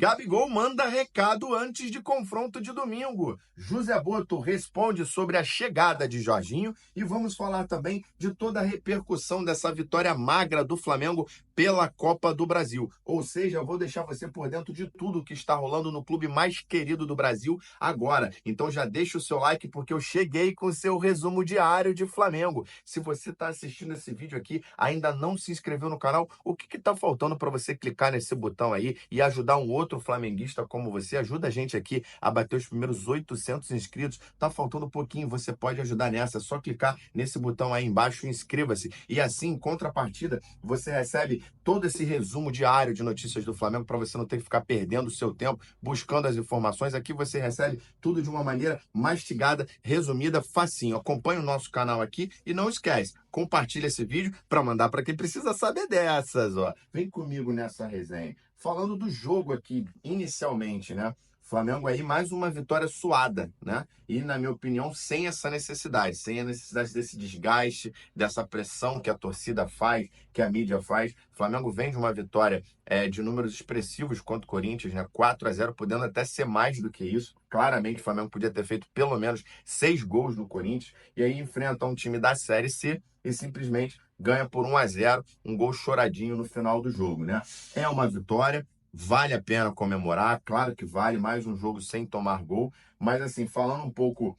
Gabigol manda recado antes de confronto de domingo. José Boto responde sobre a chegada de Jorginho e vamos falar também de toda a repercussão dessa vitória magra do Flamengo pela Copa do Brasil. Ou seja, eu vou deixar você por dentro de tudo que está rolando no clube mais querido do Brasil agora. Então já deixa o seu like porque eu cheguei com o seu resumo diário de Flamengo. Se você está assistindo esse vídeo aqui, ainda não se inscreveu no canal, o que está faltando para você clicar nesse botão aí e ajudar um outro flamenguista como você? Ajuda a gente aqui a bater os primeiros 800 inscritos. Tá faltando um pouquinho, você pode ajudar nessa. É só clicar nesse botão aí embaixo e inscreva-se. E assim, em contrapartida, você recebe todo esse resumo diário de notícias do Flamengo para você não ter que ficar perdendo o seu tempo buscando as informações. Aqui você recebe tudo de uma maneira mastigada, resumida, facinho. Acompanhe o nosso canal aqui e não esquece, compartilha esse vídeo para mandar para quem precisa saber dessas, ó. Vem comigo nessa resenha. Falando do jogo aqui, inicialmente, né? Flamengo aí, mais uma vitória suada, né? E, na minha opinião, sem essa necessidade, sem a necessidade desse desgaste, dessa pressão que a torcida faz, que a mídia faz. O Flamengo vem de uma vitória de números expressivos contra o Corinthians, né? 4-0, podendo até ser mais do que isso. Claramente, o Flamengo podia ter feito pelo menos 6 gols no Corinthians. E aí enfrenta um time da Série C e simplesmente ganha por 1-0, um gol choradinho no final do jogo, né? É uma vitória. Vale a pena comemorar, claro que vale, mais um jogo sem tomar gol, mas assim, falando um pouco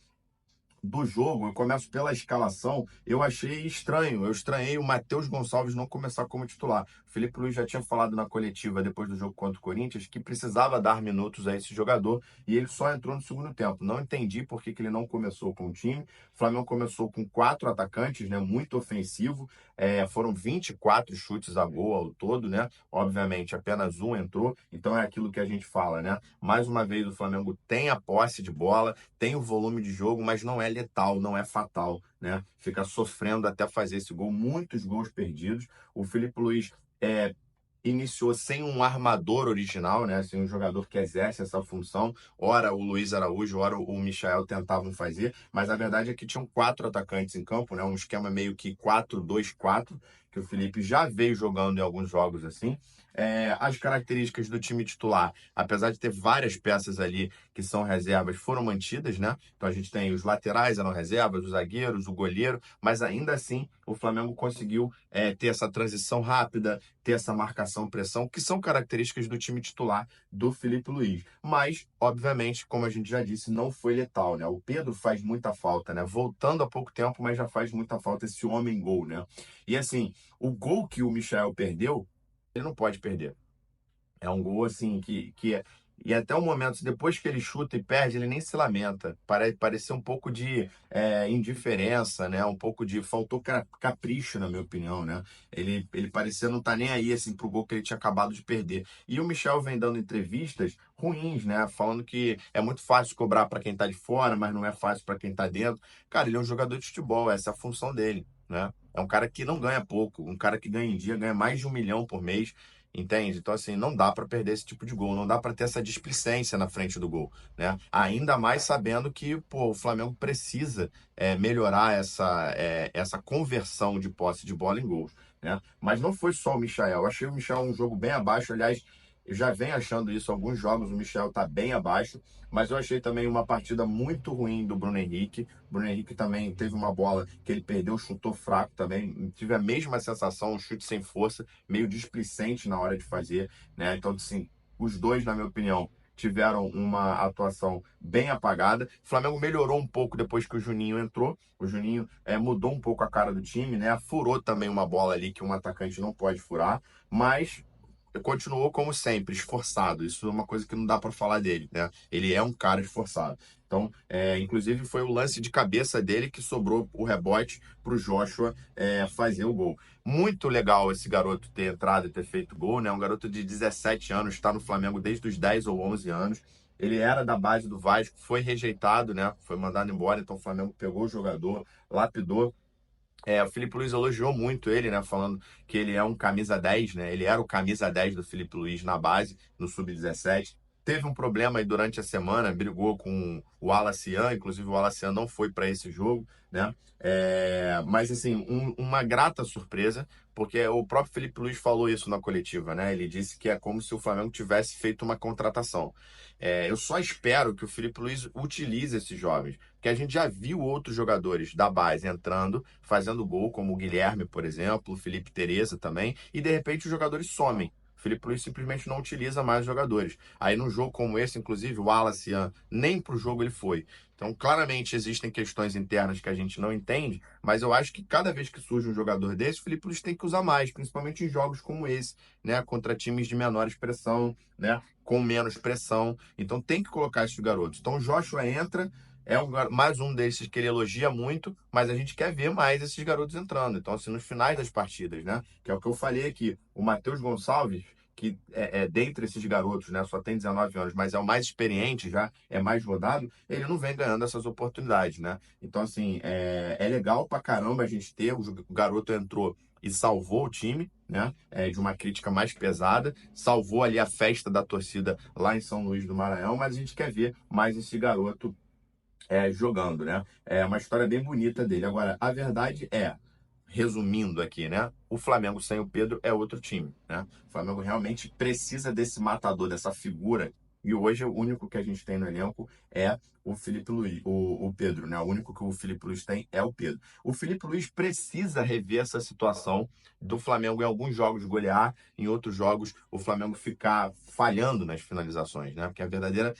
do jogo, eu começo pela escalação, eu achei estranho, eu estranhei o Matheus Gonçalves não começar como titular. O Felipe Luiz já tinha falado na coletiva depois do jogo contra o Corinthians que precisava dar minutos a esse jogador e ele só entrou no segundo tempo. Não entendi por que ele não começou com o time. O Flamengo começou com 4 atacantes, né, muito ofensivo, foram 24 chutes a gol ao todo, né? Obviamente, apenas um entrou, então é aquilo que a gente fala, né? Mais uma vez o Flamengo tem a posse de bola, tem o volume de jogo, mas não é letal, não é fatal, né? Fica sofrendo até fazer esse gol, muitos gols perdidos. O Felipe Luiz iniciou sem um armador original, né? Sem um jogador que exerce essa função. Ora o Luiz Araújo, ora o Michael tentavam fazer, mas a verdade é que tinham 4 atacantes em campo, né? Um esquema meio que 4-2-4, que o Felipe já veio jogando em alguns jogos assim. As características do time titular, apesar de ter várias peças ali que são reservas, foram mantidas, né? Então a gente tem os laterais eram reservas, os zagueiros, o goleiro, mas ainda assim o Flamengo conseguiu ter essa transição rápida, ter essa marcação-pressão, que são características do time titular do Felipe Luiz. Mas, obviamente, como a gente já disse, não foi letal, né? O Pedro faz muita falta, né? Voltando há pouco tempo, mas já faz muita falta esse homem-gol, né? E assim, o gol que o Michael perdeu, ele não pode perder. É um gol assim e até o momento, depois que ele chuta e perde, ele nem se lamenta. Parecer um pouco de indiferença, né? Um pouco de... Faltou capricho, na minha opinião, né? Ele parecia não estar nem aí, assim, pro gol que ele tinha acabado de perder. E o Michel vem dando entrevistas ruins, né? Falando que é muito fácil cobrar para quem tá de fora, mas não é fácil para quem tá dentro. Cara, ele é um jogador de futebol, essa é a função dele, né? É um cara que não ganha pouco, um cara que ganha em dia, ganha mais de 1 milhão por mês. Entende? Então, assim, não dá para perder esse tipo de gol, não dá para ter essa displicência na frente do gol, né? Ainda mais sabendo que, pô, o Flamengo precisa melhorar essa conversão de posse de bola em gols, né? Mas não foi só o Michael. Eu achei o Michael um jogo bem abaixo, aliás, eu já venho achando isso alguns jogos, o Michel tá bem abaixo, mas eu achei também uma partida muito ruim do Bruno Henrique. O Bruno Henrique também teve uma bola que ele perdeu, chutou fraco também. Tive a mesma sensação, um chute sem força, meio displicente na hora de fazer, né? Então, assim, os dois, na minha opinião, tiveram uma atuação bem apagada. O Flamengo melhorou um pouco depois que o Juninho entrou. O Juninho mudou um pouco a cara do time, né? Furou também uma bola ali que um atacante não pode furar, mas continuou como sempre, esforçado. Isso é uma coisa que não dá para falar dele, né? Ele é um cara esforçado. Então, inclusive foi o lance de cabeça dele que sobrou o rebote para o Joshua fazer o gol. Muito legal esse garoto ter entrado e ter feito gol, né? Um garoto de 17 anos, está no Flamengo desde os 10 ou 11 anos. Ele era da base do Vasco, foi rejeitado, né? Foi mandado embora, então o Flamengo pegou o jogador, lapidou. O Felipe Luiz elogiou muito ele, né? Falando que ele é um camisa 10, né? Ele era o camisa 10 do Felipe Luiz na base, no Sub-17. Teve um problema aí durante a semana, brigou com o Alacian, inclusive o Alacian não foi para esse jogo, né? Mas assim, uma grata surpresa, porque o próprio Felipe Luiz falou isso na coletiva, né? Ele disse que é como se o Flamengo tivesse feito uma contratação. Eu só espero que o Felipe Luiz utilize esses jovens, porque a gente já viu outros jogadores da base entrando, fazendo gol, como o Guilherme, por exemplo, o Felipe Teresa também, e de repente os jogadores somem. O Felipe Luiz simplesmente não utiliza mais os jogadores. Aí num jogo como esse, inclusive, o Alacian nem para o jogo ele foi. Então, claramente existem questões internas que a gente não entende, mas eu acho que cada vez que surge um jogador desse, o Felipe Luiz tem que usar mais, principalmente em jogos como esse, né, contra times de menor expressão, né, com menos pressão. Então tem que colocar esses garotos. Então o Joshua entra, mais um desses que ele elogia muito, mas a gente quer ver mais esses garotos entrando. Então, assim, nos finais das partidas, né, que é o que eu falei aqui, o Matheus Gonçalves, que dentre esses garotos, né, só tem 19 anos, mas é o mais experiente já, é mais rodado, ele não vem ganhando essas oportunidades, né? Então, assim, é legal pra caramba a gente ter, o garoto entrou e salvou o time, né, de uma crítica mais pesada, salvou ali a festa da torcida lá em São Luís do Maranhão, mas a gente quer ver mais esse garoto jogando, né? É uma história bem bonita dele. Agora, a verdade é, resumindo aqui, né? O Flamengo sem o Pedro é outro time, né? O Flamengo realmente precisa desse matador, dessa figura. E hoje o único que a gente tem no elenco é o Felipe Luiz, o Pedro, né? O único que o Felipe Luiz tem é o Pedro. O Felipe Luiz precisa rever essa situação do Flamengo em alguns jogos golear, em outros jogos o Flamengo ficar falhando nas finalizações, né? Porque a verdadeira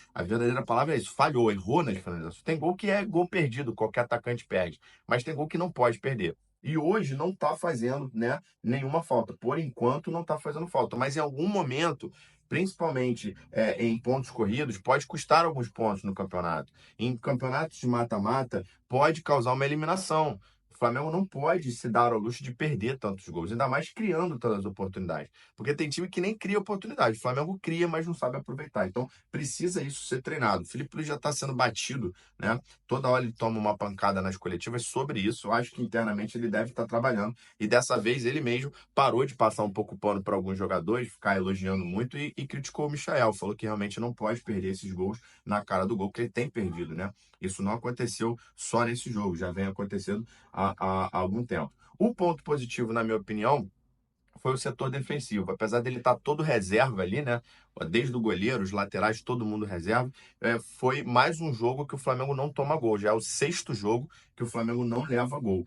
palavra é isso, falhou, errou nas finalizações. Tem gol que é gol perdido, qualquer atacante perde, mas tem gol que não pode perder. E hoje não está fazendo, né, nenhuma falta. Por enquanto não está fazendo falta. Mas em algum momento, principalmente em pontos corridos, pode custar alguns pontos no campeonato. Em campeonatos de mata-mata, pode causar uma eliminação. O Flamengo não pode se dar ao luxo de perder tantos gols, ainda mais criando tantas oportunidades. Porque tem time que nem cria oportunidade. O Flamengo cria, mas não sabe aproveitar. Então precisa isso ser treinado. O Felipe Luiz já está sendo batido, né? Toda hora ele toma uma pancada nas coletivas sobre isso. Eu acho que internamente ele deve estar trabalhando. E dessa vez ele mesmo parou de passar um pouco o pano para alguns jogadores, ficar elogiando muito e criticou o Michael. Falou que realmente não pode perder esses gols na cara do gol que ele tem perdido, né? Isso não aconteceu só nesse jogo, já vem acontecendo há algum tempo. O ponto positivo, na minha opinião, foi o setor defensivo. Apesar dele estar todo reserva ali, né? Desde o goleiro, os laterais, todo mundo reserva. Foi mais um jogo que o Flamengo não toma gol. Já é o sexto jogo que o Flamengo não leva gol.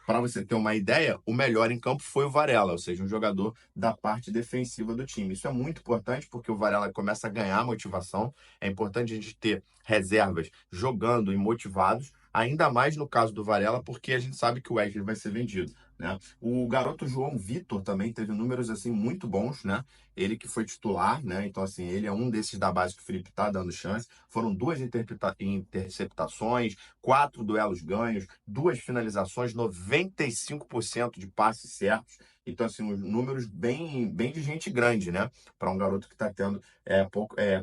Para você ter uma ideia, o melhor em campo foi o Varela, ou seja, um jogador da parte defensiva do time. Isso é muito importante porque o Varela começa a ganhar motivação. É importante a gente ter reservas jogando e motivados, ainda mais no caso do Varela, porque a gente sabe que o Wesley vai ser vendido, né? O garoto João Vitor também teve números assim muito bons, né? Ele que foi titular, né? Então, assim, ele é um desses da base que o Felipe tá dando chance. Foram duas interceptações, 4 duelos ganhos, 2 finalizações, 95% de passes certos. Então, assim, os números bem de gente grande, né? Para um garoto que está tendo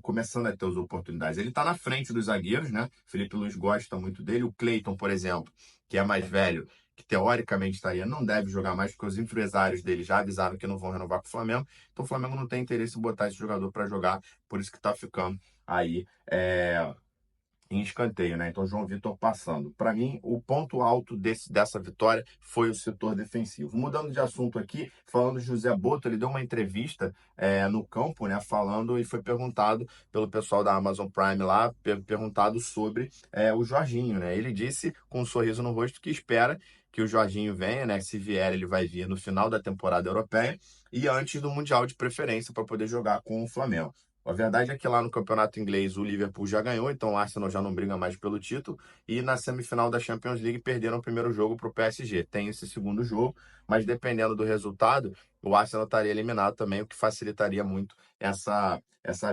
começando a ter as oportunidades. Ele está na frente dos zagueiros, né? Felipe Luiz gosta muito dele. O Cleiton, por exemplo, que é mais velho, que teoricamente estaria, não deve jogar mais, porque os empresários dele já avisaram que não vão renovar com o Flamengo. Então o Flamengo não tem interesse em botar esse jogador para jogar, por isso que está ficando aí em escanteio, né? Então, João Vitor passando. Para mim, o ponto alto dessa vitória foi o setor defensivo. Mudando de assunto aqui, falando de José Boto, ele deu uma entrevista no campo, né? Falando e foi perguntado pelo pessoal da Amazon Prime lá, perguntado sobre o Jorginho, né? Ele disse com um sorriso no rosto que espera que o Jorginho venha, né? Se vier, ele vai vir no final da temporada europeia e antes do Mundial de preferência para poder jogar com o Flamengo. A verdade é que lá no campeonato inglês o Liverpool já ganhou, então o Arsenal já não briga mais pelo título. E na semifinal da Champions League perderam o primeiro jogo para o PSG. Tem esse segundo jogo, mas dependendo do resultado, o Arsenal estaria eliminado também, o que facilitaria muito essa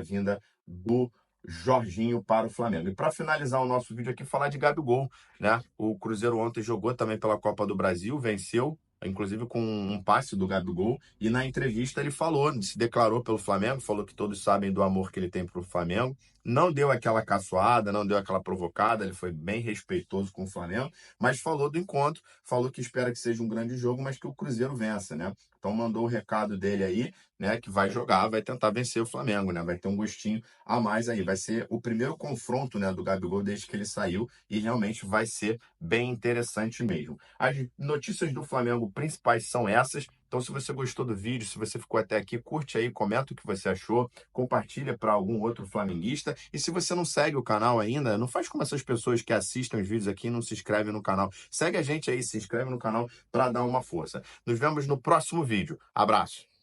vinda do Jorginho para o Flamengo. E para finalizar o nosso vídeo aqui, falar de Gabigol, né? O Cruzeiro ontem jogou também pela Copa do Brasil, venceu, inclusive com um passe do Gabigol, e na entrevista ele falou, se declarou pelo Flamengo, falou que todos sabem do amor que ele tem para o Flamengo, não deu aquela caçoada, não deu aquela provocada, ele foi bem respeitoso com o Flamengo, mas falou do encontro, falou que espera que seja um grande jogo, mas que o Cruzeiro vença, né? Então mandou o recado dele aí, né, que vai jogar, vai tentar vencer o Flamengo, né? Vai ter um gostinho a mais aí. Vai ser o primeiro confronto, né, do Gabigol desde que ele saiu e realmente vai ser bem interessante mesmo. As notícias do Flamengo principais são essas. Então, se você gostou do vídeo, se você ficou até aqui, curte aí, comenta o que você achou, compartilha para algum outro flamenguista. E se você não segue o canal ainda, não faz como essas pessoas que assistem os vídeos aqui e não se inscrevem no canal. Segue a gente aí, se inscreve no canal para dar uma força. Nos vemos no próximo vídeo. Abraço!